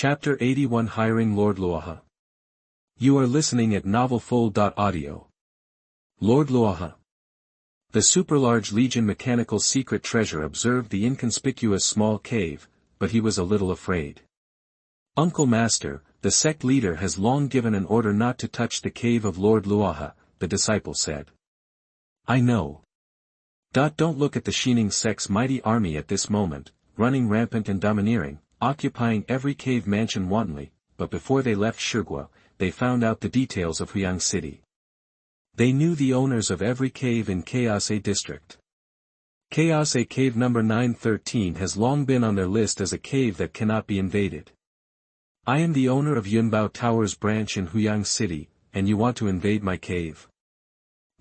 Chapter 81 Hiring Lord Luohe. You are listening at NovelsThe. Lord Luohe. The super-large Legion mechanical secret treasure observed the inconspicuous small cave, but he was a little afraid. Uncle Master, the sect leader has long given an order not to touch the cave of Lord Luohe, the disciple said. I know. Don't look at the Shining sect's mighty army at this moment, running rampant and domineering, occupying every cave mansion wantonly, but before they left Shigua, they found out the details of Huyang City. They knew the owners of every cave in Chaos A district. Chaos A cave number 913 has long been on their list as a cave that cannot be invaded. I am the owner of Yunbao Tower's branch in Huyang City, and you want to invade my cave.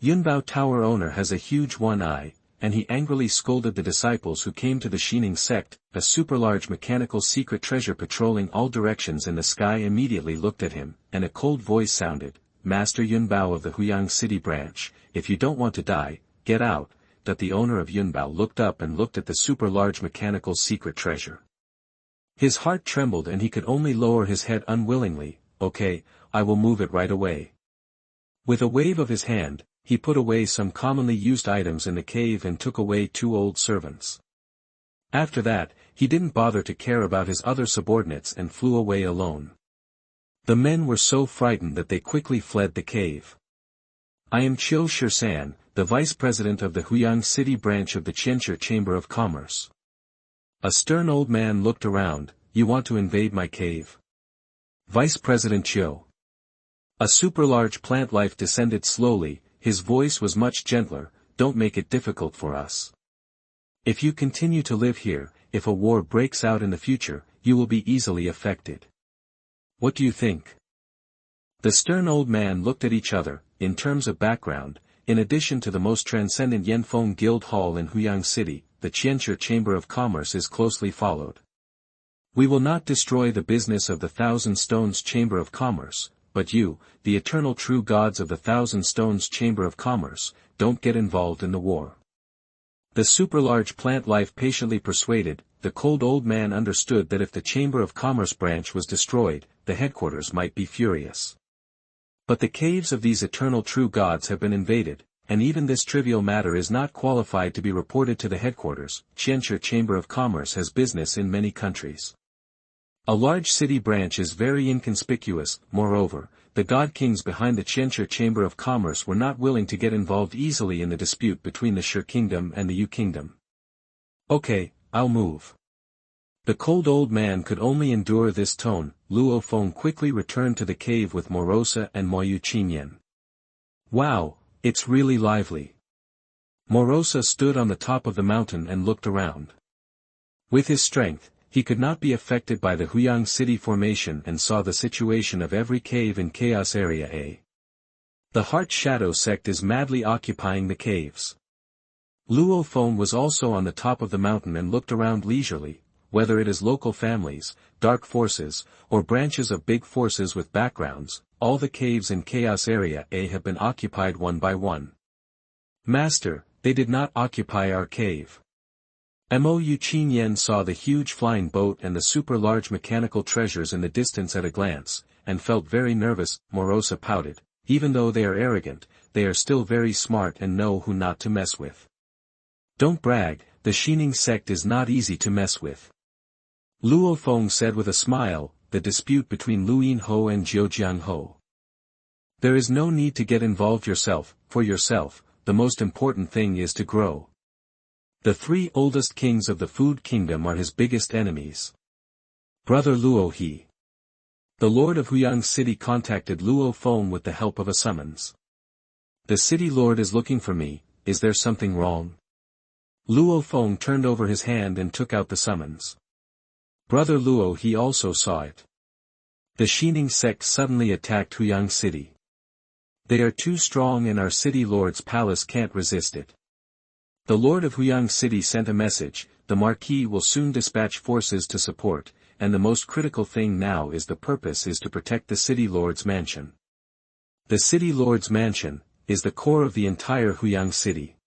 Yunbao Tower owner has a huge one eye, and he angrily scolded the disciples who came to the Shining sect. A super-large mechanical secret treasure patrolling all directions in the sky immediately looked at him, and a cold voice sounded, Master Yunbao of the Huyang City branch, if you don't want to die, get out. That the owner of Yunbao looked up and looked at the super-large mechanical secret treasure. His heart trembled and he could only lower his head unwillingly. Okay, I will move it right away. With a wave of his hand, he put away some commonly used items in the cave and took away 2 old servants. After that, he didn't bother to care about his other subordinates and flew away alone. The men were so frightened that they quickly fled the cave. I am Qiu Shisan, the vice president of the Huyang City branch of the Qianshi Chamber of Commerce. A stern old man looked around. You want to invade my cave? Vice President Qiu. A super-large plant life descended slowly. His voice was much gentler. Don't make it difficult for us. If you continue to live here, if a war breaks out in the future, you will be easily affected. What do you think? The stern old man looked at each other. In terms of background, in addition to the most transcendent Yanfeng Guild Hall in Huyang City, the Qianshi Chamber of Commerce is closely followed. We will not destroy the business of the Thousand Stones Chamber of Commerce, but you, the eternal true gods of the Thousand Stones Chamber of Commerce, don't get involved in the war. The super-large plant life patiently persuaded. The cold old man understood that if the Chamber of Commerce branch was destroyed, the headquarters might be furious. But the caves of these eternal true gods have been invaded, and even this trivial matter is not qualified to be reported to the headquarters. Qianshi Chamber of Commerce has business in many countries. A large city branch is very inconspicuous. Moreover, the god kings behind the Qianshi Chamber of Commerce were not willing to get involved easily in the dispute between the Shi Kingdom and the Yu Kingdom. Okay, I'll move. The cold old man could only endure this tone. Luo Feng quickly returned to the cave with Morosa and Moyu Qinyan. Wow, it's really lively. Morosa stood on the top of the mountain and looked around. With his strength, he could not be affected by the Huyang City formation and saw the situation of every cave in Chaos Area A. The Heart Shadow sect is madly occupying the caves. Luo Feng was also on the top of the mountain and looked around leisurely. Whether it is local families, dark forces, or branches of big forces with backgrounds, all the caves in Chaos Area A have been occupied one by one. Master, they did not occupy our cave. Moyu Qinyan saw the huge flying boat and the super-large mechanical treasures in the distance at a glance, and felt very nervous. Morosa pouted. Even though they are arrogant, they are still very smart and know who not to mess with. Don't brag, the Shining sect is not easy to mess with. Luo Feng said with a smile, the dispute between Liuyin Ho and Jiujiang Ho. There is no need to get involved yourself. For yourself, the most important thing is to grow. The 3 oldest kings of the Food Kingdom are his biggest enemies. Brother Luohe. The Lord of Huyang City contacted Luo Feng with the help of a summons. The city lord is looking for me. Is there something wrong? Luo Feng turned over his hand and took out the summons. Brother Luohe also saw it. The Shining sect suddenly attacked Huyang City. They are too strong and our city lord's palace can't resist it. The Lord of Huyang City sent a message. The Marquis will soon dispatch forces to support, and the most critical thing now is to protect the city lord's mansion. The city lord's mansion is the core of the entire Huyang City.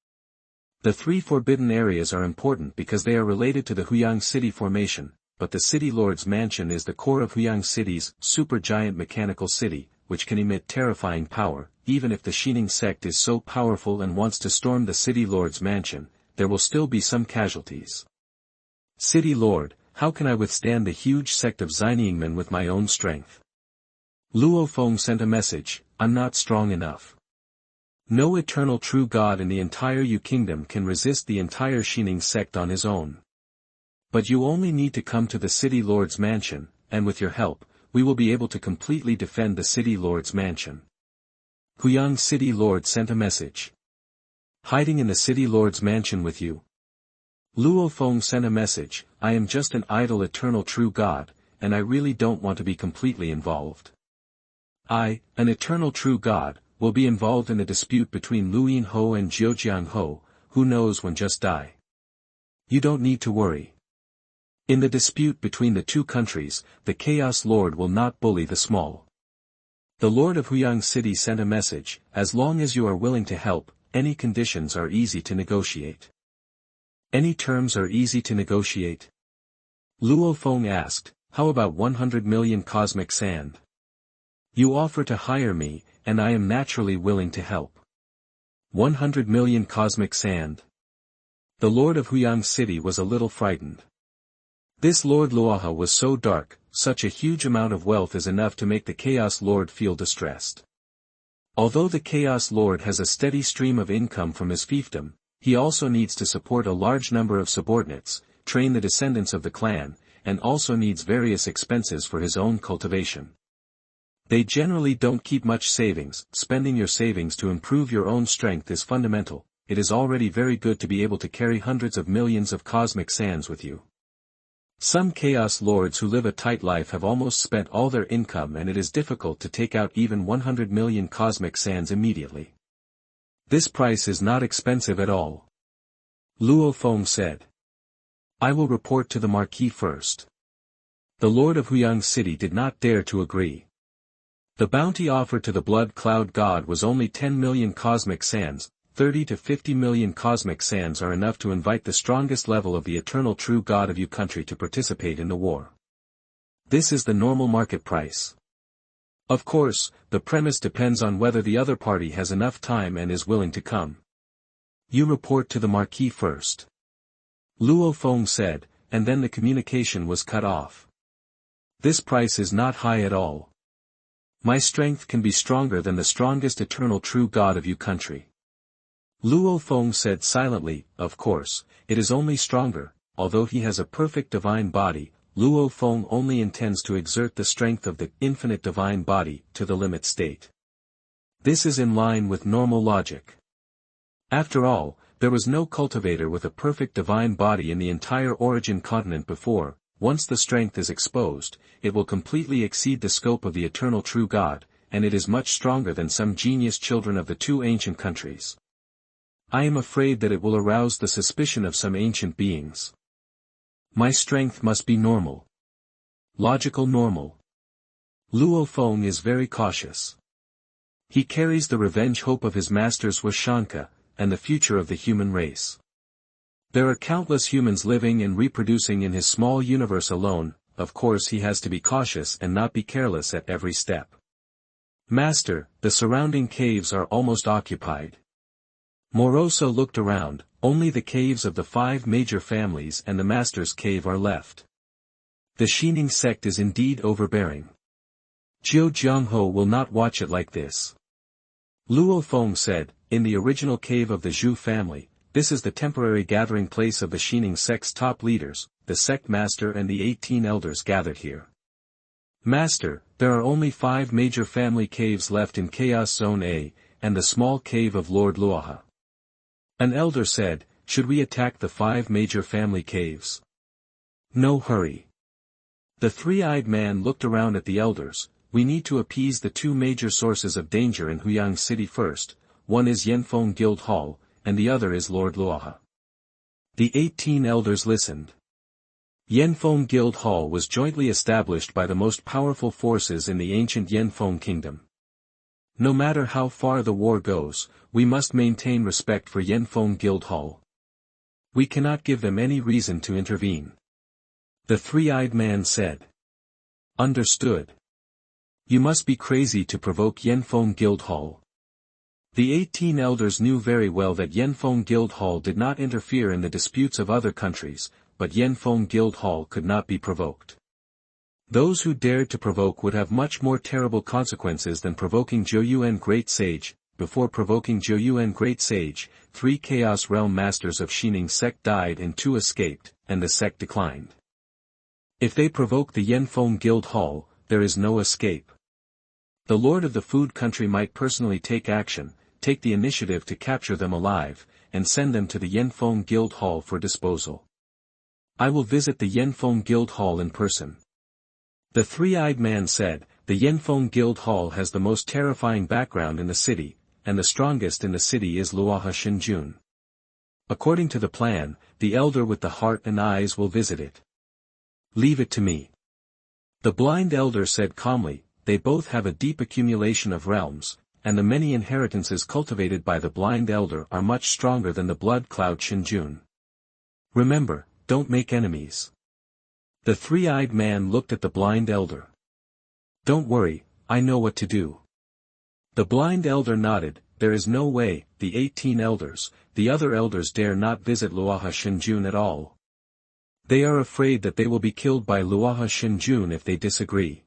The 3 forbidden areas are important because they are related to the Huyang City formation. but the City Lord's mansion is the core of Huyang City's supergiant mechanical city, which can emit terrifying power. Even if the Shining sect is so powerful and wants to storm the City Lord's mansion, there will still be some casualties. City Lord, how can I withstand the huge sect of Xinyingmen with my own strength? Luo Feng sent a message, I'm not strong enough. No eternal true God in the entire Yu Kingdom can resist the entire Shining sect on his own. But you only need to come to the City Lord's mansion, and with your help, we will be able to completely defend the City Lord's mansion. Huyang City Lord sent a message. Hiding in the City Lord's mansion with you. Luo Feng sent a message, I am just an idle eternal true God, and I really don't want to be completely involved. I, an eternal true God, will be involved in a dispute between Liuyin Ho and Jiujiang Ho, who knows when just die. You don't need to worry. In the dispute between the two countries, the Chaos Lord will not bully the small. The Lord of Huyang City sent a message, as long as you are willing to help, any conditions are easy to negotiate. Any terms are easy to negotiate? Luo Feng asked, how about 100 million cosmic sand? You offer to hire me, and I am naturally willing to help. 100 million cosmic sand. The Lord of Huyang City was a little frightened. This Lord Luohe was so dark, such a huge amount of wealth is enough to make the Chaos Lord feel distressed. Although the Chaos Lord has a steady stream of income from his fiefdom, he also needs to support a large number of subordinates, train the descendants of the clan, and also needs various expenses for his own cultivation. They generally don't keep much savings. Spending your savings to improve your own strength is fundamental. It is already very good to be able to carry hundreds of millions of cosmic sands with you. Some Chaos Lords who live a tight life have almost spent all their income, and it is difficult to take out even 100 million cosmic sands immediately. This price is not expensive at all. Luo Feng said. I will report to the Marquis first. The Lord of Huyang City did not dare to agree. The bounty offered to the Blood Cloud God was only 10 million cosmic sands. 30 to 50 million cosmic sands are enough to invite the strongest level of the eternal true God of Yu country to participate in the war. This is the normal market price. Of course, the premise depends on whether the other party has enough time and is willing to come. You report to the Marquis first. Luo Feng said, and then the communication was cut off. This price is not high at all. My strength can be stronger than the strongest eternal true God of Yu country. Luo Feng said silently, of course, it is only stronger. Although he has a perfect divine body, Luo Feng only intends to exert the strength of the infinite divine body to the limit state. This is in line with normal logic. After all, there was no cultivator with a perfect divine body in the entire origin continent before. Once the strength is exposed, it will completely exceed the scope of the eternal true God, and it is much stronger than some genius children of the two ancient countries. I am afraid that it will arouse the suspicion of some ancient beings. My strength must be normal. Logical normal. Luo Feng is very cautious. He carries the revenge hope of his masters Washanka, and the future of the human race. There are countless humans living and reproducing in his small universe alone. Of course he has to be cautious and not be careless at every step. Master, the surrounding caves are almost occupied. Morosa looked around. Only the caves of the 5 major families and the Master's cave are left. The Shining sect is indeed overbearing. Jiujiang Ho will not watch it like this. Luo Feng said, in the original cave of the Zhu family, this is the temporary gathering place of the Shining sect's top leaders, the sect master and the 18 elders gathered here. Master, there are only 5 major family caves left in Chaos Zone A, and the small cave of Lord Luohe. An elder said, should we attack the 5 major family caves? No hurry. The 3-eyed man looked around at the elders. We need to appease the 2 major sources of danger in Huyang City first. One is Yanfeng Guild Hall, and the other is Lord Luohe. The 18 elders listened. Yanfeng Guild Hall was jointly established by the most powerful forces in the ancient Yanfeng kingdom. No matter how far the war goes, we must maintain respect for Yanfeng Guild Hall. We cannot give them any reason to intervene. The three-eyed man said. Understood. You must be crazy to provoke Yanfeng Guildhall. The 18 elders knew very well that Yanfeng Guildhall did not interfere in the disputes of other countries, but Yanfeng Guildhall could not be provoked. Those who dared to provoke would have much more terrible consequences than provoking Jiujiang Great Sage. Before provoking Jiujiang Great Sage, 3 Chaos Realm Masters of Xining's sect died and 2 escaped, and the sect declined. If they provoke the Yanfeng Guildhall, there is no escape. The Lord of the Food Country might personally take action, take the initiative to capture them alive, and send them to the Yanfeng Guildhall for disposal. I will visit the Yanfeng Guildhall in person. The three-eyed man said, the Yanfeng Guildhall has the most terrifying background in the city, and the strongest in the city is Luohe Xinjun. According to the plan, the elder with the heart and eyes will visit it. Leave it to me. The blind elder said calmly, they both have a deep accumulation of realms, and the many inheritances cultivated by the blind elder are much stronger than the blood cloud Xinjun. Remember, don't make enemies. The three-eyed man looked at the blind elder. Don't worry, I know what to do. The blind elder nodded, there is no way, the 18 elders, the other elders dare not visit Luohe Xinjun at all. They are afraid that they will be killed by Luohe Xinjun if they disagree.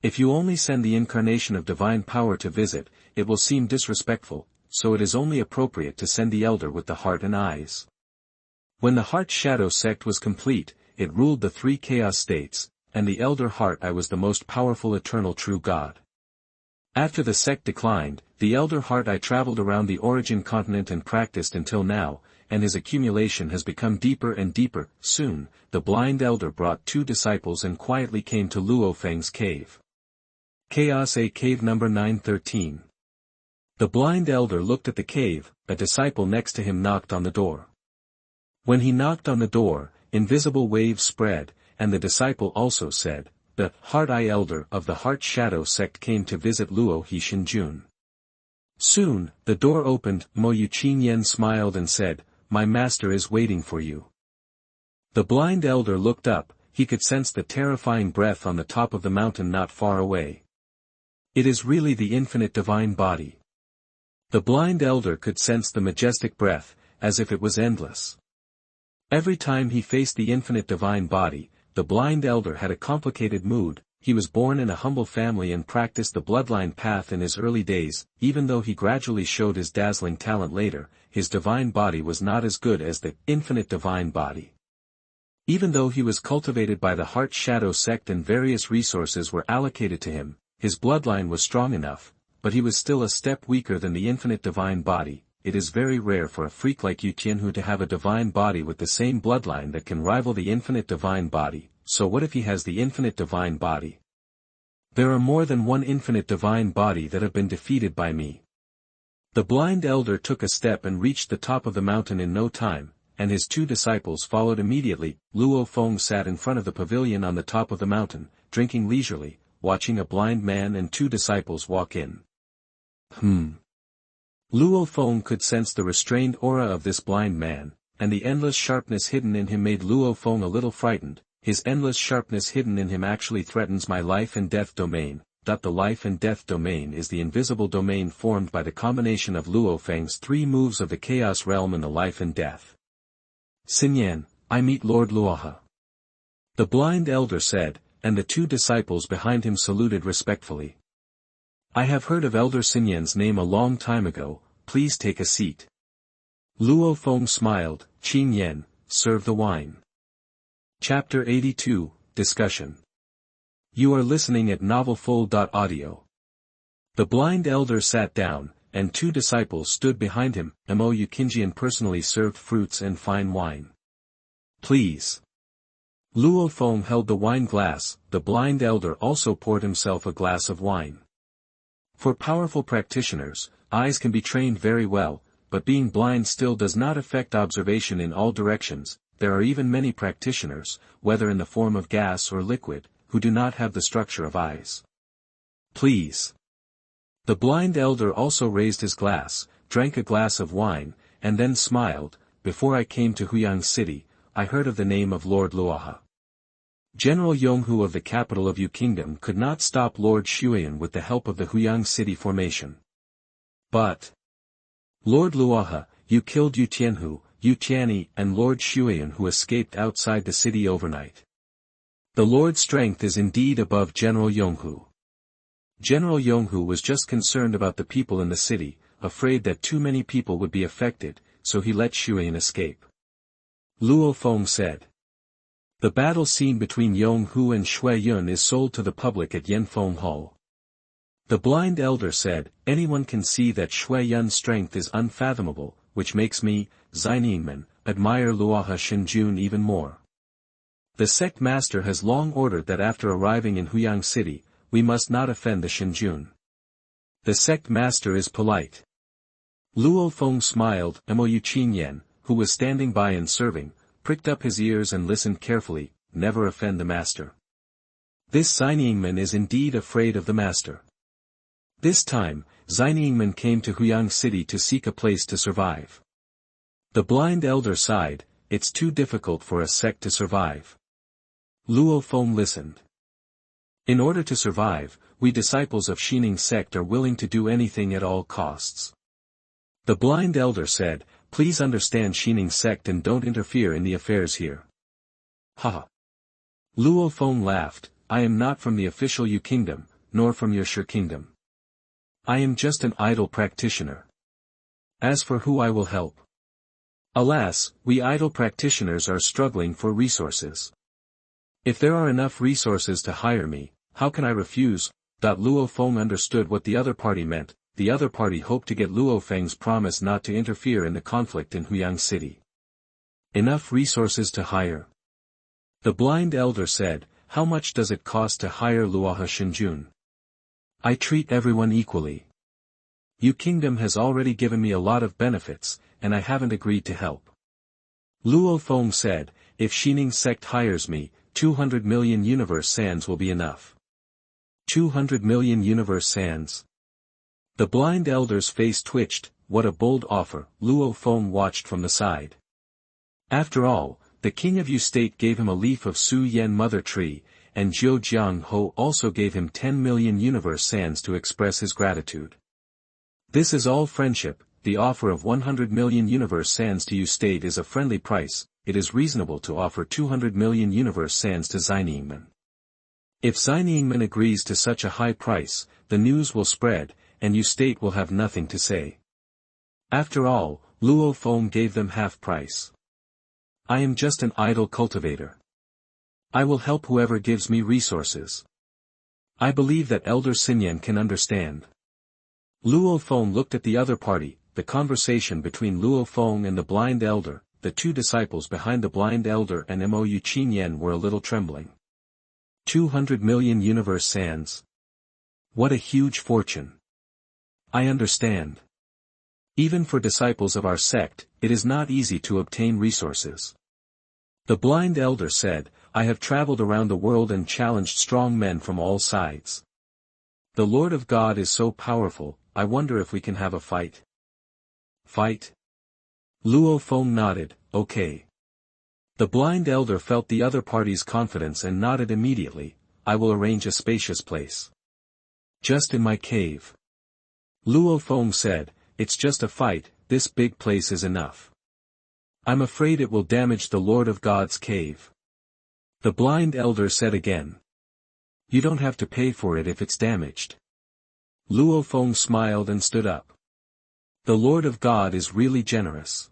If you only send the incarnation of divine power to visit, it will seem disrespectful, so it is only appropriate to send the elder with the heart and eyes. When the Heart Shadow sect was complete, it ruled the 3 chaos states, and the elder Heart Eye was the most powerful eternal true God. After the sect declined, the elder Heart Eye traveled around the origin continent and practiced until now, and his accumulation has become deeper and deeper. Soon, the blind elder brought 2 disciples and quietly came to Luo Feng's cave. Chaos A Cave number 913. The blind elder looked at the cave, a disciple next to him knocked on the door. When he knocked on the door, invisible waves spread, and the disciple also said, the Heart Eye Elder of the Heart Shadow sect came to visit Luohe Xinjun. Soon, the door opened, Mo Yuqinyan smiled and said, my master is waiting for you. The blind elder looked up, he could sense the terrifying breath on the top of the mountain not far away. It is really the infinite divine body. The blind elder could sense the majestic breath, as if it was endless. Every time he faced the infinite divine body, the blind elder had a complicated mood. He was born in a humble family and practiced the bloodline path in his early days. Even though he gradually showed his dazzling talent later, his divine body was not as good as the infinite divine body. Even though he was cultivated by the Heart Shadow sect and various resources were allocated to him, his bloodline was strong enough, but he was still a step weaker than the infinite divine body. It is very rare for a freak like Yu Tianhu to have a divine body with the same bloodline that can rival the infinite divine body, so what if he has the infinite divine body? There are more than one infinite divine body that have been defeated by me. The blind elder took a step and reached the top of the mountain in no time, and his 2 disciples followed immediately. Luo Feng sat in front of the pavilion on the top of the mountain, drinking leisurely, watching a blind man and 2 disciples walk in. Luo Feng could sense the restrained aura of this blind man, and the endless sharpness hidden in him made Luo Feng a little frightened. His endless sharpness hidden in him actually threatens my life and death domain. The life and death domain is the invisible domain formed by the combination of Luo Feng's 3 moves of the chaos realm and the life and death. Xinyan, I meet Lord Luohe. The blind elder said, and the 2 disciples behind him saluted respectfully. I have heard of Elder Xinyan's name a long time ago, please take a seat. Luo Feng smiled, Qin Yan, serve the wine. Chapter 82, Discussion. You are listening at NovelsThe. The blind elder sat down, and 2 disciples stood behind him. Mo Yuqinjian personally served fruits and fine wine. Please. Luo Feng held the wine glass. The blind elder also poured himself a glass of wine. For powerful practitioners, eyes can be trained very well, but being blind still does not affect observation in all directions. There are even many practitioners, whether in the form of gas or liquid, who do not have the structure of eyes. Please. The blind elder also raised his glass, drank a glass of wine, and then smiled. Before I came to Huyang City, I heard of the name of Lord Luohe. General Yonghu of the capital of Yu Kingdom could not stop Lord Shuyan with the help of the Huyang city formation. But Lord Luohe, you killed Yu Tianhu, Yu Tianyi and Lord Shuyan who escaped outside the city overnight. The Lord's strength is indeed above General Yonghu. General Yonghu was just concerned about the people in the city, afraid that too many people would be affected, so he let Shuyan escape. Luo Feng said. The battle scene between Yonghu and Shui Yun is sold to the public at Yanfeng Hall. The blind elder said, anyone can see that Shui Yun's strength is unfathomable, which makes me, Xiningman, admire Luohe Shenjun even more. The sect master has long ordered that after arriving in Huyang City, we must not offend the Shenjun. The sect master is polite. Luo Feng smiled. Mou Qinyan, who was standing by and serving, pricked up his ears and listened carefully. Never offend the master. This Xiningman is indeed afraid of the master. This time, Xiningman came to Huyang City to seek a place to survive. The blind elder sighed, it's too difficult for a sect to survive. Luo Feng listened. In order to survive, we disciples of Xining sect are willing to do anything at all costs. The blind elder said, please understand Xining sect and don't interfere in the affairs here. Haha. Luo Feng laughed, I am not from the official Yu Kingdom, nor from your Shi Kingdom. I am just an idle practitioner. As for who I will help. Alas, we idle practitioners are struggling for resources. If there are enough resources to hire me, how can I refuse? Luo Feng understood what the other party meant. The other party hoped to get Luo Feng's promise not to interfere in the conflict in Huyang City. Enough resources to hire. The blind elder said, how much does it cost to hire Luohe Shenjun? I treat everyone equally. Yu Kingdom has already given me a lot of benefits, and I haven't agreed to help. Luo Feng said, if Xining sect hires me, 200 million universe sands will be enough. 200 million universe sands. The blind elder's face twitched. What a bold offer. Luo Feng watched from the side. After all, the king of Yu state gave him a leaf of Su Yen mother tree, and Jiujiang Ho also gave him 10 million universe sands to express his gratitude. This is all friendship. The offer of 100 million universe sands to Yu state is a friendly price. It is reasonable to offer 200 million universe sands to Xiningman. If Xiningman agrees to such a high price, the news will spread, and Yu state will have nothing to say. After all, Luo Feng gave them half price. I am just an idle cultivator. I will help whoever gives me resources. I believe that Elder Xinyan can understand. Luo Feng looked at the other party. The conversation between Luo Feng and the blind elder, the two disciples behind the blind elder and Mou Qinyan were a little trembling. 200 million universe sands. What a huge fortune. I understand. Even for disciples of our sect, it is not easy to obtain resources. The blind elder said, I have traveled around the world and challenged strong men from all sides. The Lord of God is so powerful, I wonder if we can have a fight. Fight? Luo Feng nodded, okay. The blind elder felt the other party's confidence and nodded immediately, I will arrange a spacious place. Just in my cave. Luo Feng said, it's just a fight, this big place is enough. I'm afraid it will damage the Lord of God's cave. The blind elder said again. You don't have to pay for it if it's damaged. Luo Feng smiled and stood up. The Lord of God is really generous.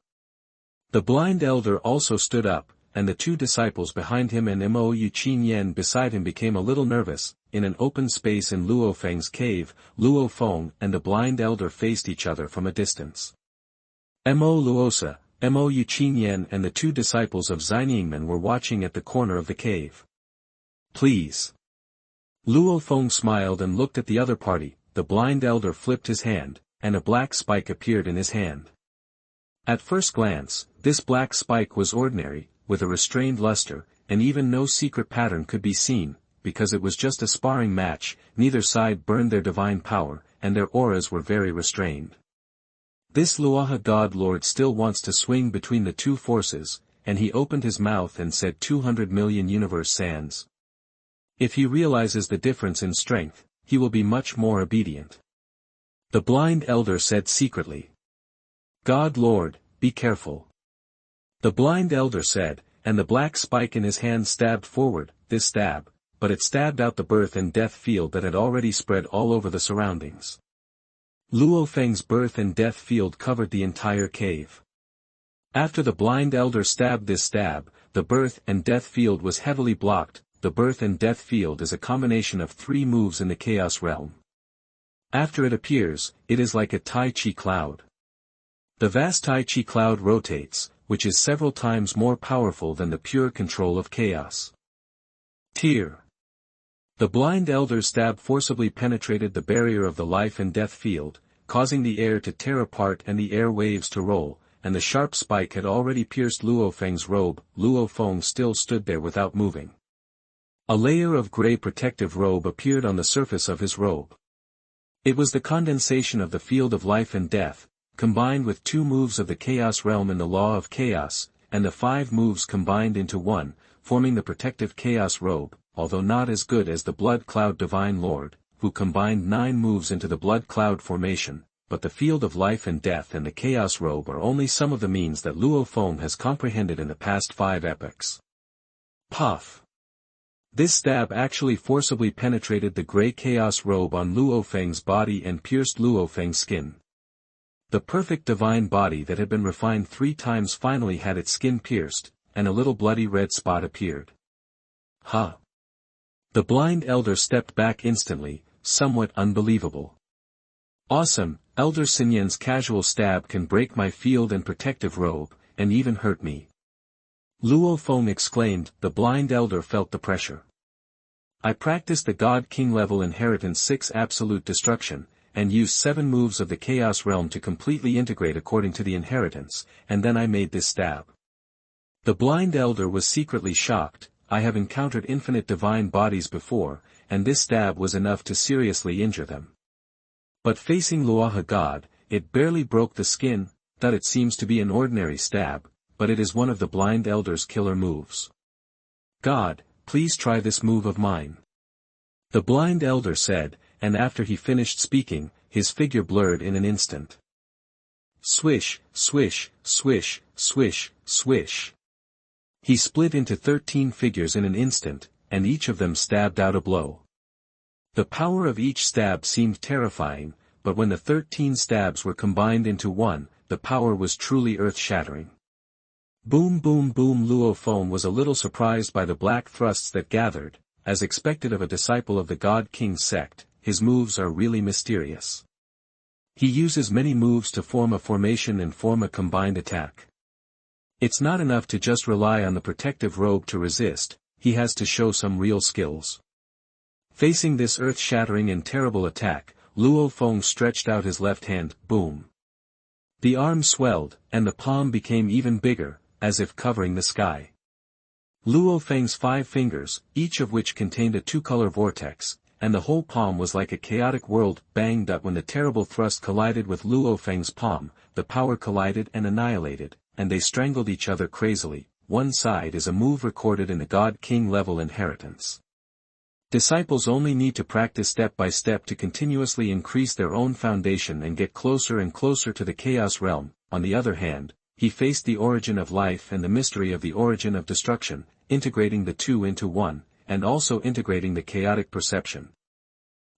The blind elder also stood up, and the two disciples behind him and Mou Qinyan beside him became a little nervous. In an open space in Luo Feng's cave, Luo Feng and the blind elder faced each other from a distance. Morosa, Mou Qinyan and the two disciples of Xiningman were watching at the corner of the cave. Please. Luo Feng smiled and looked at the other party. The blind elder flipped his hand, and a black spike appeared in his hand. At first glance, this black spike was ordinary, with a restrained luster, and even no secret pattern could be seen. Because it was just a sparring match, neither side burned their divine power, and their auras were very restrained. This Luohe God Lord still wants to swing between the two forces, and he opened his mouth and said 200 million universe sands. If he realizes the difference in strength, he will be much more obedient. The blind elder said secretly. God Lord, be careful. The blind elder said, and the black spike in his hand stabbed forward, this stab, but it stabbed out the birth and death field that had already spread all over the surroundings. Luo Feng's birth and death field covered the entire cave. After the blind elder stabbed this stab, the birth and death field was heavily blocked. The birth and death field is a combination of 3 moves in the chaos realm. After it appears, it is like a Tai Chi cloud. The vast Tai Chi cloud rotates, which is several times more powerful than the pure control of chaos. Tear. The blind elder's stab forcibly penetrated the barrier of the life and death field, causing the air to tear apart and the air waves to roll, and the sharp spike had already pierced Luo Feng's robe. Luo Feng still stood there without moving. A layer of gray protective robe appeared on the surface of his robe. It was the condensation of the field of life and death, combined with 2 moves of the chaos realm in the law of chaos, and the 5 moves combined into one, forming the protective chaos robe, although not as good as the blood cloud divine lord, who combined 9 moves into the blood cloud formation, but the field of life and death and the chaos robe are only some of the means that Luo Feng has comprehended in the past 5 epochs. Puff. This stab actually forcibly penetrated the gray chaos robe on Luo Feng's body and pierced Luo Feng's skin. The perfect divine body that had been refined 3 times finally had its skin pierced, and a little bloody red spot appeared. Huh. The blind elder stepped back instantly, somewhat unbelievable. Awesome, Elder Sinyan's casual stab can break my field and protective robe, and even hurt me. Luo Feng exclaimed. The blind elder felt the pressure. I practiced the God King level Inheritance 6 Absolute Destruction, and used 7 moves of the Chaos Realm to completely integrate according to the inheritance, and then I made this stab. The blind elder was secretly shocked. I have encountered infinite divine bodies before, and this stab was enough to seriously injure them. But facing Luohe God, it barely broke the skin. That it seems to be an ordinary stab, but it is one of the blind elder's killer moves. God, please try this move of mine. The blind elder said, and after he finished speaking, his figure blurred in an instant. Swish, swish, swish, swish, swish. He split into 13 figures in an instant, and each of them stabbed out a blow. The power of each stab seemed terrifying, but when the 13 stabs were combined into one, the power was truly earth-shattering. Boom boom boom. Luo Feng was a little surprised by the black thrusts that gathered. As expected of a disciple of the God King sect, his moves are really mysterious. He uses many moves to form a formation and form a combined attack. It's not enough to just rely on the protective robe to resist, he has to show some real skills. Facing this earth-shattering and terrible attack, Luo Feng stretched out his left hand. Boom. The arm swelled, and the palm became even bigger, as if covering the sky. Luo Feng's 5 fingers, each of which contained a 2-color vortex, and the whole palm was like a chaotic world, banged up when the terrible thrust collided with Luo Feng's palm. The power collided and annihilated, and they strangled each other crazily. One side is a move recorded in the God King level inheritance. Disciples only need to practice step by step to continuously increase their own foundation and get closer and closer to the Chaos Realm. On the other hand, he faced the origin of life and the mystery of the origin of destruction, integrating the 2 into one, and also integrating the chaotic perception.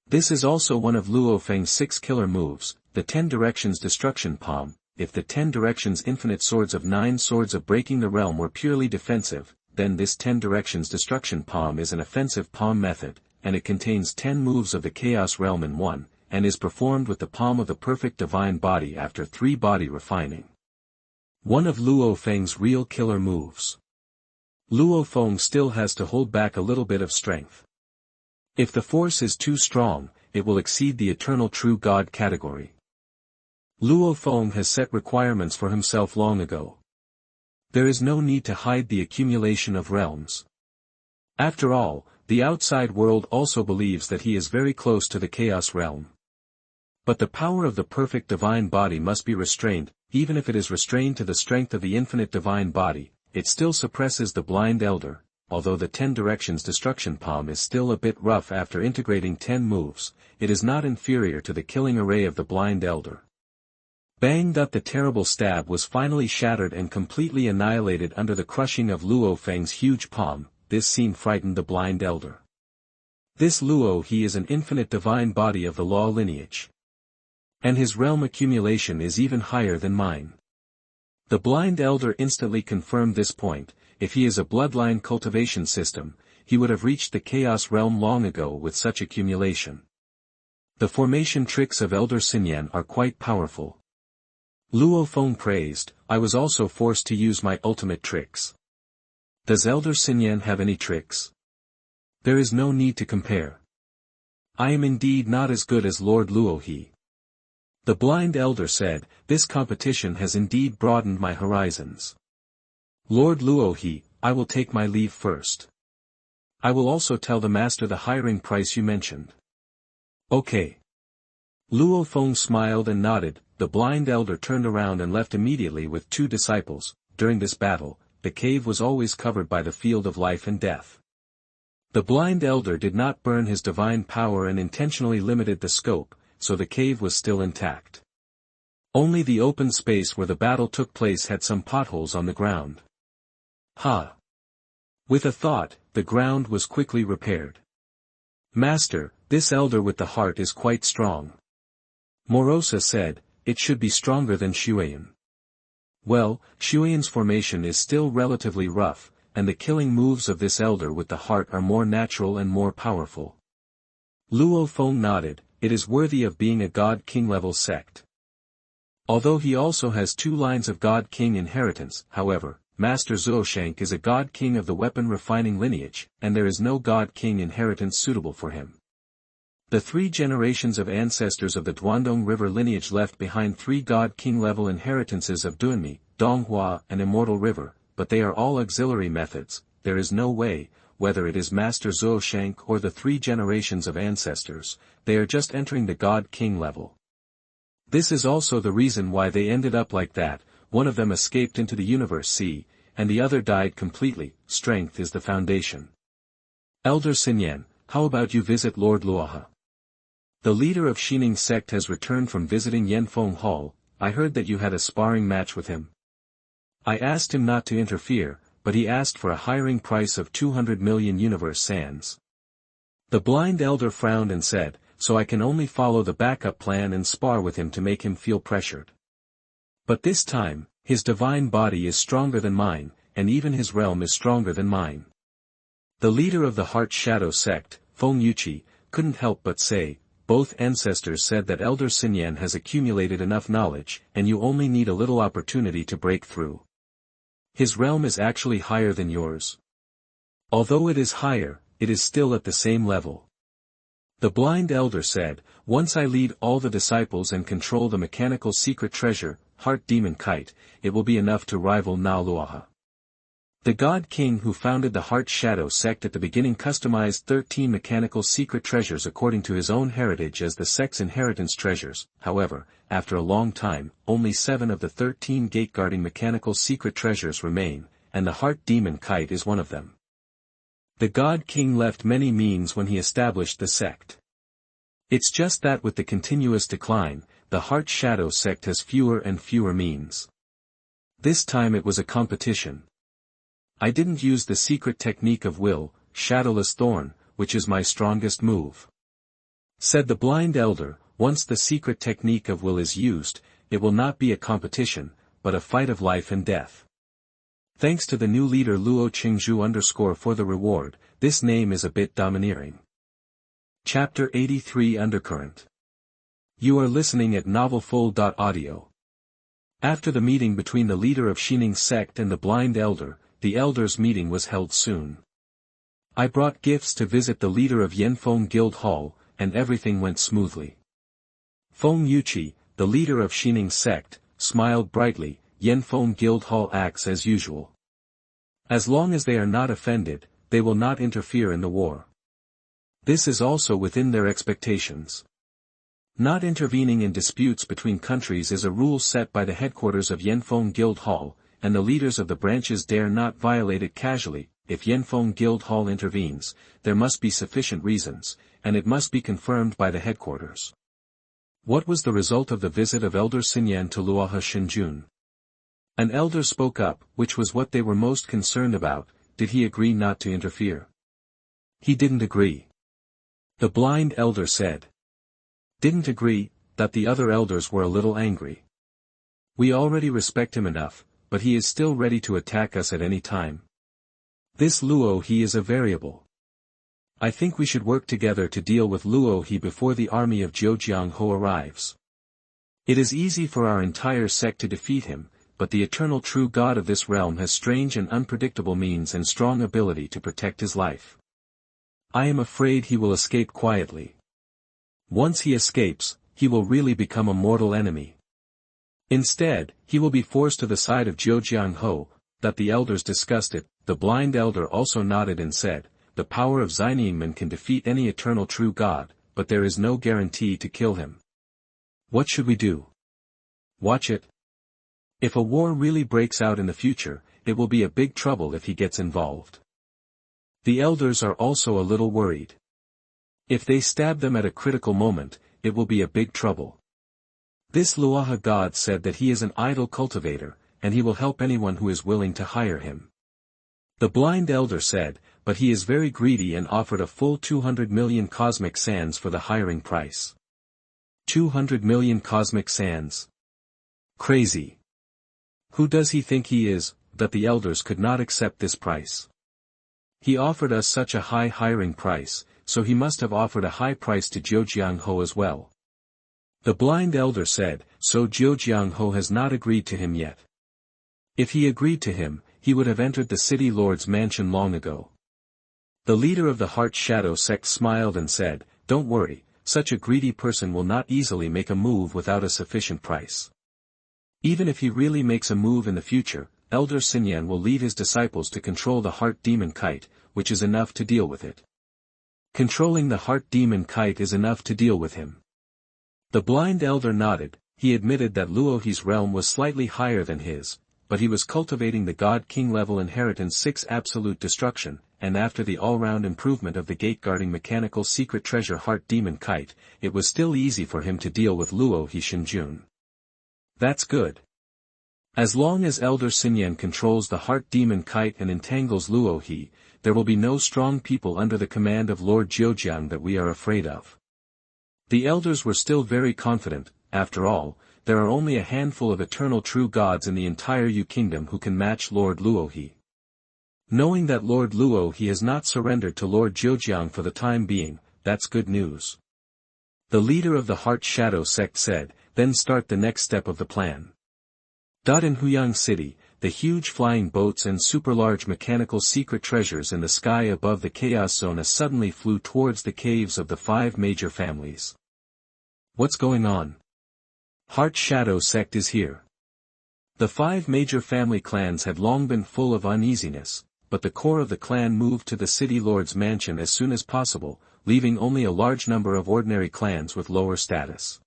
This is also one of Luo Feng's 6 killer moves, the 10 Directions Destruction Palm. If the 10 Directions Infinite Swords of 9 Swords of Breaking the Realm were purely defensive, then this 10 Directions Destruction Palm is an offensive palm method, and it contains 10 moves of the Chaos Realm in one, and is performed with the palm of the perfect divine body after 3 body refining. One of Luo Feng's real killer moves. Luo Feng still has to hold back a little bit of strength. If the force is too strong, it will exceed the eternal true God category. Luo Feng has set requirements for himself long ago. There is no need to hide the accumulation of realms. After all, the outside world also believes that he is very close to the Chaos Realm. But the power of the perfect divine body must be restrained. Even if it is restrained to the strength of the infinite divine body, it still suppresses the blind elder, although the 10 Directions Destruction Palm is still a bit rough after integrating 10 moves, it is not inferior to the killing array of the Blind Elder. Bang! The terrible stab was finally shattered and completely annihilated under the crushing of Luo Feng's huge palm. This scene frightened the Blind Elder. This Luo he is an infinite divine body of the Law lineage. And his realm accumulation is even higher than mine. The Blind Elder instantly confirmed this point. If he is a bloodline cultivation system, he would have reached the Chaos realm long ago with such accumulation. The formation tricks of Elder Sinyan are quite powerful. Luo Feng praised, I was also forced to use my ultimate tricks. Does Elder Sinyan have any tricks? There is no need to compare. I am indeed not as good as Lord Luohe. The Blind Elder said, this competition has indeed broadened my horizons. Lord Luohe, I will take my leave first. I will also tell the master the hiring price you mentioned. Okay. Luo Feng smiled and nodded. The Blind Elder turned around and left immediately with 2 disciples. During this battle, the cave was always covered by the field of life and death. The Blind Elder did not burn his divine power and intentionally limited the scope, so the cave was still intact. Only the open space where the battle took place had some potholes on the ground. With a thought, the ground was quickly repaired. Master, this elder with the heart is quite strong. Morosa said, it should be stronger than Shuayan. Well, Shuayan's formation is still relatively rough, and the killing moves of this elder with the heart are more natural and more powerful. Luo Feng nodded, it is worthy of being a God-King level sect. Although he also has 2 lines of God-King inheritance, however, Master Zuoshank is a God-King of the weapon refining lineage, and there is no God-King inheritance suitable for him. The 3 generations of ancestors of the Duandong River lineage left behind 3 God-King level inheritances of Dunmi, Donghua and Immortal River, but they are all auxiliary methods. There is no way, whether it is Master Zuoshank or the 3 generations of ancestors, they are just entering the God-King level. This is also the reason why they ended up like that. One of them escaped into the Universe Sea, and the other died completely. Strength is the foundation. Elder Sinyan, how about you visit Lord Luohe? The leader of Xining's sect has returned from visiting Yanfeng Hall. I heard that you had a sparring match with him. I asked him not to interfere, but he asked for a hiring price of 200 million universe sands. The Blind Elder frowned and said, so I can only follow the backup plan and spar with him to make him feel pressured. But this time, his divine body is stronger than mine, and even his realm is stronger than mine. The leader of the Heart Shadow sect, Feng Yuqi, couldn't help but say, both ancestors said that Elder Sinyan has accumulated enough knowledge, and you only need a little opportunity to break through. His realm is actually higher than yours. Although it is higher, it is still at the same level. The Blind Elder said, once I lead all the disciples and control the mechanical secret treasure, Heart Demon Kite, it will be enough to rival Luohe. The God King who founded the Heart Shadow sect at the beginning customized 13 mechanical secret treasures according to his own heritage as the sect's inheritance treasures. However, after a long time, only 7 of the 13 gate-guarding mechanical secret treasures remain, and the Heart Demon Kite is one of them. The God King left many means when he established the sect. It's just that with the continuous decline, the Heart Shadow sect has fewer and fewer means. This time it was a competition. I didn't use the secret technique of will, Shadowless Thorn, which is my strongest move. Said the Blind Elder, once the secret technique of will is used, it will not be a competition, but a fight of life and death. Thanks to the new leader Luo Qingzhu_ for the reward, this name is a bit domineering. Chapter 83 Undercurrent. You are listening at NovelsThe. After the meeting between the leader of Xining's sect and the Blind Elder, the elders' meeting was held soon. I brought gifts to visit the leader of Yanfeng Guild Hall, and everything went smoothly. Feng Yuqi, the leader of Xining's sect, smiled brightly. Yanfeng Guild Hall acts as usual. As long as they are not offended, they will not interfere in the war. This is also within their expectations. Not intervening in disputes between countries is a rule set by the headquarters of Yanfeng Guild Hall, and the leaders of the branches dare not violate it casually. if Yanfeng Guild Hall intervenes, there must be sufficient reasons, and it must be confirmed by the headquarters. What was the result of the visit of Elder Xinyan to Luohe Shinjun? An elder spoke up, which was what they were most concerned about. Did he agree not to interfere? He didn't agree. The blind elder said. Didn't agree, that the other elders were a little angry. We already respect him enough, but he is still ready to attack us at any time. This Luohe is a variable. I think we should work together to deal with Luohe before the army of Jiujiang Ho arrives. It is easy for our entire sect to defeat him, but the eternal true God of this realm has strange and unpredictable means and strong ability to protect his life. I am afraid he will escape quietly. Once he escapes, he will really become a mortal enemy. Instead, he will be forced to the side of Jiujiang Ho. That the elders discussed it. The blind elder also nodded and said, the power of Xinyingmen can defeat any eternal true God, but there is no guarantee to kill him. What should we do? Watch it. If a war really breaks out in the future, it will be a big trouble if he gets involved. The elders are also a little worried. If they stab them at a critical moment, it will be a big trouble. This Luohe god said that he is an idol cultivator, and he will help anyone who is willing to hire him. The blind elder said, but he is very greedy and offered a full 200 million cosmic sands for the hiring price. 200 million cosmic sands. Crazy. Who does he think he is, that the elders could not accept this price? He offered us such a high hiring price, so he must have offered a high price to Jiujiang Ho as well. The blind elder said, so Jiujiang Ho has not agreed to him yet. If he agreed to him, he would have entered the city lord's mansion long ago. The leader of the Heart Shadow sect smiled and said, don't worry, such a greedy person will not easily make a move without a sufficient price. Even if he really makes a move in the future, Elder Xinyan will leave his disciples to control the heart demon kite, which is enough to deal with it. Controlling the heart demon kite is enough to deal with him. The blind elder nodded. He admitted that Luohe's realm was slightly higher than his, but he was cultivating the God-King level inheritance 6 absolute destruction, and after the all-round improvement of the gate-guarding mechanical secret treasure heart demon kite, it was still easy for him to deal with Luohe Shinjun. That's good. As long as Elder Xinyan controls the heart demon kite and entangles Luohe, there will be no strong people under the command of Lord Jiujiang that we are afraid of. The elders were still very confident. After all, there are only a handful of eternal true gods in the entire Yu Kingdom who can match Lord Luohe. Knowing that Lord Luohe has not surrendered to Lord Jiujiang for the time being, that's good news. The leader of the Heart Shadow sect said, then start the next step of the plan. In Huyang City, the huge flying boats and super-large mechanical secret treasures in the sky above the Chaos Zone suddenly flew towards the caves of the 5 major families. What's going on? Heart Shadow sect is here. The 5 major family clans had long been full of uneasiness, but the core of the clan moved to the city lord's mansion as soon as possible, leaving only a large number of ordinary clans with lower status.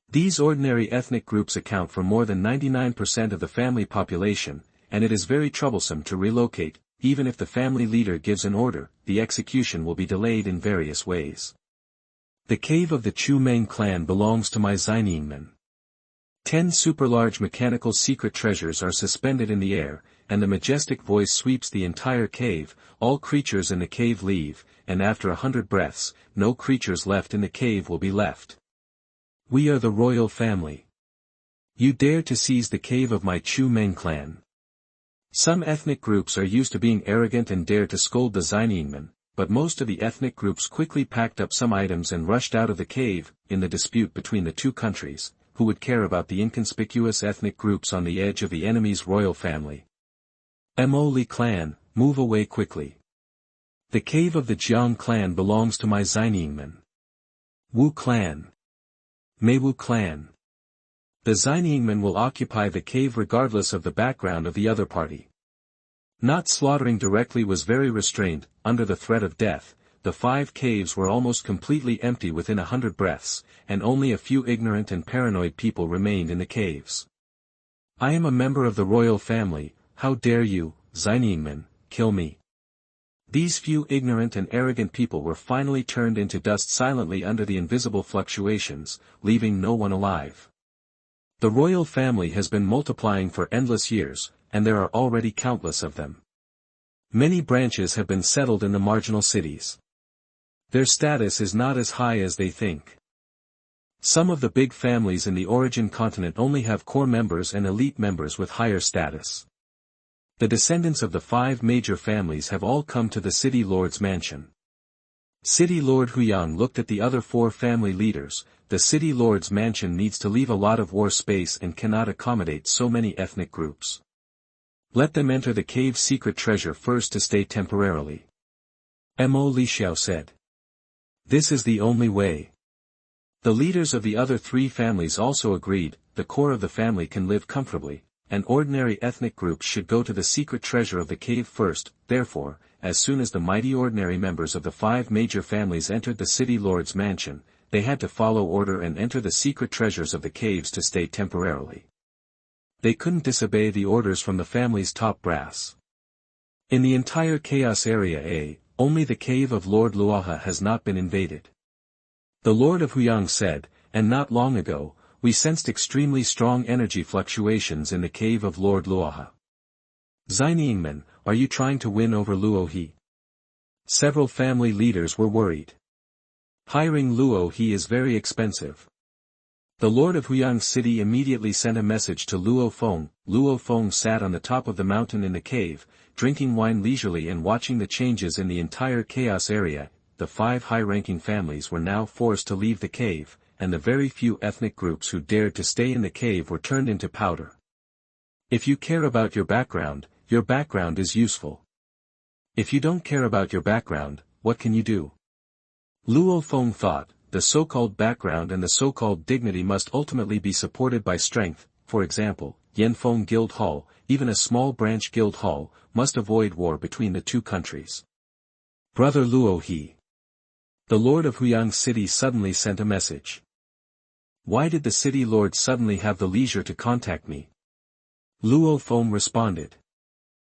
These ordinary ethnic groups account for more than 99% of the family population, and it is very troublesome to relocate. Even if the family leader gives an order, the execution will be delayed in various ways. The cave of the Chu Meng clan belongs to my Xinyingmen. 10 super-large mechanical secret treasures are suspended in the air, and a majestic voice sweeps the entire cave. All creatures in the cave leave, and after 100 breaths, no creatures left in the cave will be left. We are the royal family. You dare to seize the cave of my Chu Meng clan. Some ethnic groups are used to being arrogant and dare to scold the Xinyingmen, but most of the ethnic groups quickly packed up some items and rushed out of the cave. In the dispute between the two countries, who would care about the inconspicuous ethnic groups on the edge of the enemy's royal family? Mole clan, move away quickly. The cave of the Jiang clan belongs to my Xinyingmen. Wu clan. Meiwu clan. The Xinyingmen will occupy the cave regardless of the background of the other party. Not slaughtering directly was very restrained. Under the threat of death, the 5 caves were almost completely empty within 100 breaths, and only a few ignorant and paranoid people remained in the caves. I am a member of the royal family. How dare you, Xinyingmen, kill me? These few ignorant and arrogant people were finally turned into dust silently under the invisible fluctuations, leaving no one alive. The royal family has been multiplying for endless years, and there are already countless of them. Many branches have been settled in the marginal cities. Their status is not as high as they think. Some of the big families in the origin continent only have core members and elite members with higher status. The descendants of the 5 major families have all come to the city lord's mansion. City Lord Jiujiang looked at the other 4 family leaders. The city lord's mansion needs to leave a lot of war space and cannot accommodate so many ethnic groups. Let them enter the cave's secret treasure first to stay temporarily. Mo Lixiao said. This is the only way. The leaders of the other 3 families also agreed. The core of the family can live comfortably, and ordinary ethnic groups should go to the secret treasure of the cave first. Therefore, as soon as the mighty ordinary members of the 5 major families entered the city lord's mansion, they had to follow order and enter the secret treasures of the caves to stay temporarily. They couldn't disobey the orders from the family's top brass. In the entire Chaos Area A, only the cave of Lord Luohe has not been invaded. The Lord of Jiujiang said, and not long ago, we sensed extremely strong energy fluctuations in the cave of Lord Luohe. Xinyiangmen, are you trying to win over Luohe? Several family leaders were worried. Hiring Luohe is very expensive. The Lord of Jiujiang's city immediately sent a message to Luo Feng. Luo Feng sat on the top of the mountain in the cave, drinking wine leisurely and watching the changes in the entire Chaos Area. The 5 high-ranking families were now forced to leave the cave, and the very few ethnic groups who dared to stay in the cave were turned into powder. If you care about your background is useful. If you don't care about your background, what can you do? Luo Feng thought, the so-called background and the so-called dignity must ultimately be supported by strength. For example, Yanfeng Guild Hall, even a small branch guild hall, must avoid war between the 2 countries. Brother Luohe. The Lord of Jiujiang's city suddenly sent a message. Why did the city lord suddenly have the leisure to contact me? Luo Feng responded.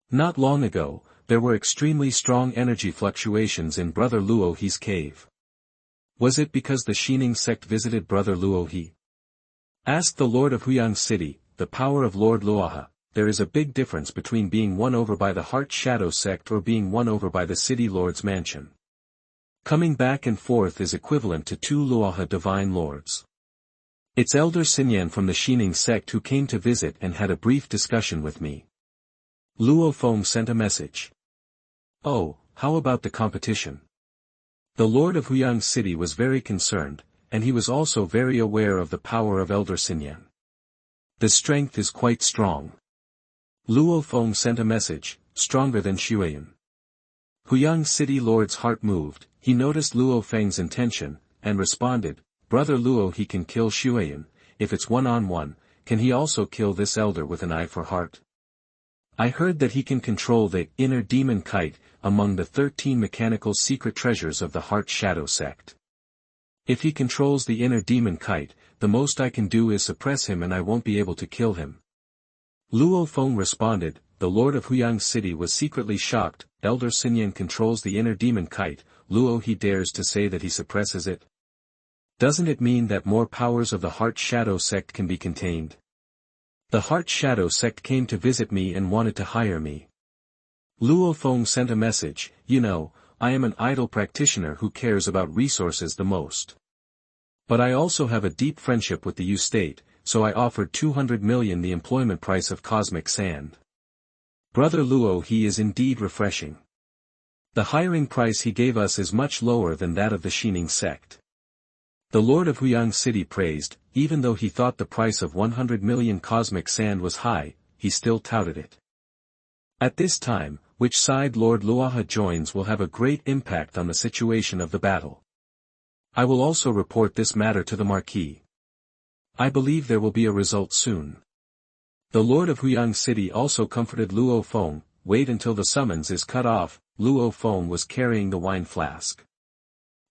Not long ago, there were extremely strong energy fluctuations in Brother Luohe's cave. Was it because the Xining sect visited Brother Luohe? Asked the Lord of Jiujiang's city, the power of Lord Luohe. There is a big difference between being won over by the Heart Shadow sect or being won over by the city lord's mansion. Coming back and forth is equivalent to 2 Luohe divine lords. It's Elder Xinyan from the Xining sect who came to visit and had a brief discussion with me. Luo Feng sent a message. Oh, how about the competition? The Lord of Jiujiang's city was very concerned, and he was also very aware of the power of Elder Xinyan. The strength is quite strong. Luo Feng sent a message, stronger than Xueyun. Jiujiang's city lord's heart moved. He noticed Luo Feng's intention, and responded, Brother Luo, he can kill Xueyun. If it's one-on-one, can he also kill this elder with an eye for heart? I heard that he can control the inner demon kite among the 13 mechanical secret treasures of the Heart Shadow sect. If he controls the inner demon kite, the most I can do is suppress him and I won't be able to kill him. Luo Feng responded, the Lord of Jiujiang's city was secretly shocked. Elder Xinyan controls the inner demon kite. Luo he dares to say that he suppresses it. Doesn't it mean that more powers of the Heart Shadow sect can be contained? The Heart Shadow sect came to visit me and wanted to hire me. Luo Feng sent a message, you know, I am an idle practitioner who cares about resources the most. But I also have a deep friendship with the Yu state, so I offered 200 million the employment price of cosmic sand. Brother Luo he is indeed refreshing. The hiring price he gave us is much lower than that of the Xining sect. The Lord of Jiujiang's city praised, even though he thought the price of 100 million cosmic sand was high, he still touted it. At this time, which side Lord Luohe joins will have a great impact on the situation of the battle. I will also report this matter to the Marquis. I believe there will be a result soon. The Lord of Jiujiang's city also comforted Luo Feng, wait until the summons is cut off. Luo Feng was carrying the wine flask.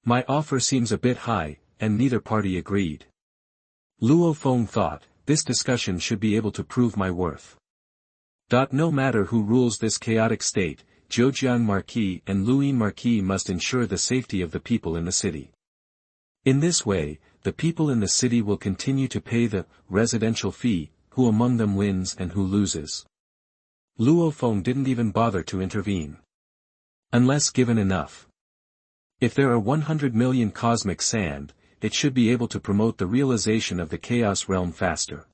My offer seems a bit high, and neither party agreed. Luo Feng thought, this discussion should be able to prove my worth. No matter who rules this chaotic state, Jiujiang Marquis and Liuyin Marquis must ensure the safety of the people in the city. In this way, the people in the city will continue to pay the residential fee, who among them wins and who loses. Luo Feng didn't even bother to intervene. Unless given enough. If there are 100 million cosmic sand, it should be able to promote the realization of the chaos realm faster.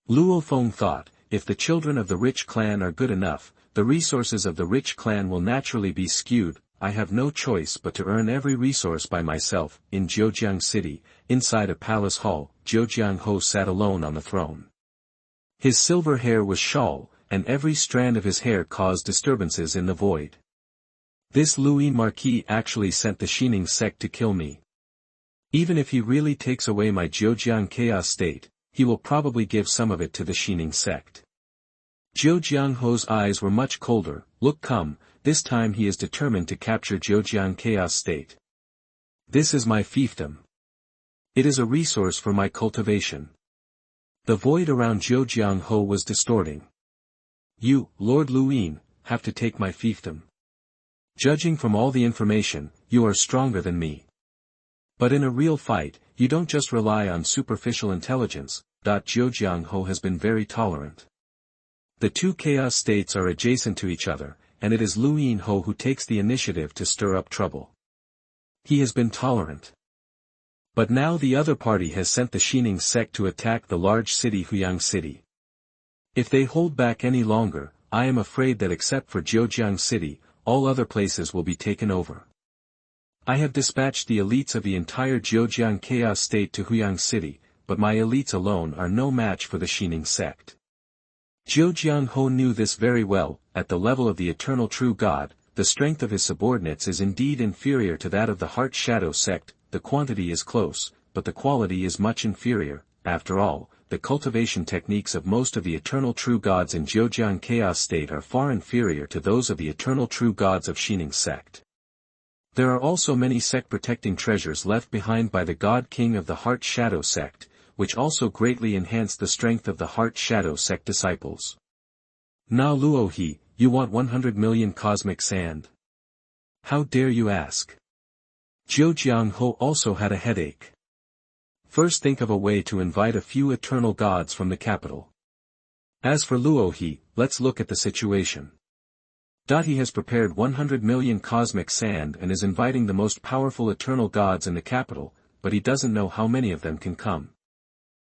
Luo Feng thought, if the children of the rich clan are good enough, the resources of the rich clan will naturally be skewed. I have no choice but to earn every resource by myself. In Jiujiang City, inside a palace hall, Jiujiang Ho sat alone on the throne. His silver hair was shawl, and every strand of his hair caused disturbances in the void. This Liuyin Marquis actually sent the Shining sect to kill me. Even if he really takes away my Jiujiang chaos state, he will probably give some of it to the Shining sect. Jiujiang Ho's eyes were much colder. Look, come, this time he is determined to capture Jiujiang chaos state. This is my fiefdom. It is a resource for my cultivation. The void around Jiujiang Ho was distorting. You, Lord Liuyin, have to take my fiefdom. Judging from all the information, you are stronger than me. But in a real fight, you don't just rely on superficial intelligence. Jiujiang Ho has been very tolerant. The two chaos states are adjacent to each other, and it is Liuyin Ho who takes the initiative to stir up trouble. He has been tolerant. But now the other party has sent the Shining sect to attack the large city Huyang City. If they hold back any longer, I am afraid that except for Jiujiang City, all other places will be taken over. I have dispatched the elites of the entire Jiujiang chaos state to Huyang City, but my elites alone are no match for the Shining sect. Jiujiang Ho knew this very well. At the level of the eternal true God, the strength of his subordinates is indeed inferior to that of the Heart Shadow sect. The quantity is close, but the quality is much inferior. After all, the cultivation techniques of most of the eternal true gods in Jiujiang chaos state are far inferior to those of the eternal true gods of Shining sect. There are also many sect-protecting treasures left behind by the God King of the Heart Shadow sect, which also greatly enhance the strength of the Heart Shadow sect disciples. Now Luohe, you want 100 million cosmic sand? How dare you ask? Jiujiang Ho also had a headache. First think of a way to invite a few eternal gods from the capital. As for Luohe, let's look at the situation. He has prepared 100 million cosmic sand and is inviting the most powerful eternal gods in the capital, but he doesn't know how many of them can come.